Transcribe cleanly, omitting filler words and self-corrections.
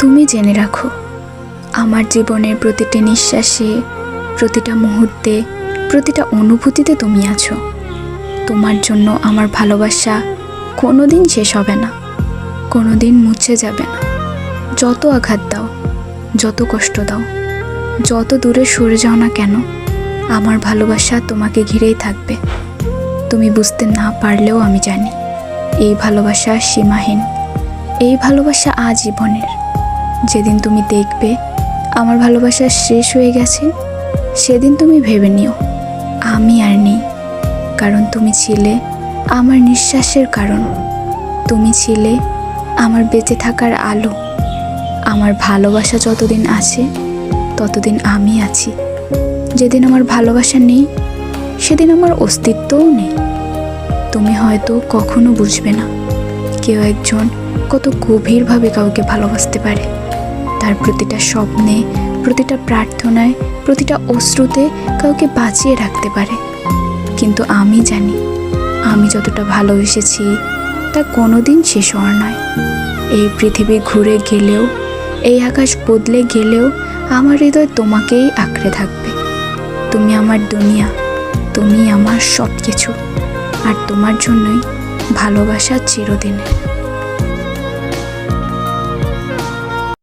তুমি জেনে রাখো, আমার জীবনের প্রতিটি নিঃশ্বাসে, প্রতিটা মুহূর্তে, প্রতিটা অনুভূতিতে তুমি আছো। তোমার জন্য আমার ভালোবাসা কোনো দিন শেষ হবে না, কোনো দিন মুছে যাবে না। যত আঘাত দাও, যত কষ্ট দাও, যত দূরে সরে যাও না কেন, আমার ভালোবাসা তোমাকে ঘিরেই থাকবে। তুমি বুঝতে না পারলেও আমি জানি, এই ভালোবাসা সীমাহীন, এই ভালোবাসা আজীবনের। যেদিন তুমি দেখবে আমার ভালোবাসা শেষ হয়ে গেছে, সেদিন তুমি ভেবে নিও আমি আর নেই। কারণ তুমি ছিলে আমার নিঃশ্বাসের কারণ, তুমি ছিলে আমার বেঁচে থাকার আলো। আমার ভালোবাসা যতদিন আছে ততদিন আমি আছি। যেদিন আমার ভালোবাসা নেই, সেদিন আমার অস্তিত্বও নেই। তুমি হয়তো কখনো বুঝবে না, কেউ একজন কত গভীরভাবে কাউকে ভালোবাসতে পারে। তার প্রতিটা স্বপ্নে, প্রতিটা প্রার্থনায়, প্রতিটা অশ্রুতে কাউকে বাঁচিয়ে রাখতে পারে। কিন্তু আমি জানি, আমি যতটা ভালোবেসেছি তা কোনোদিন শেষ হওয়ার নয়। এই পৃথিবী ঘুরে গেলেও, এই আকাশ বদলে গেলেও আমার হৃদয় তোমাকেই আঁকড়ে থাকবে। তুমি আমার দুনিয়া, তুমি আমার সব কিছু, আর তোমার জন্যই ভালোবাসা চিরদিনের।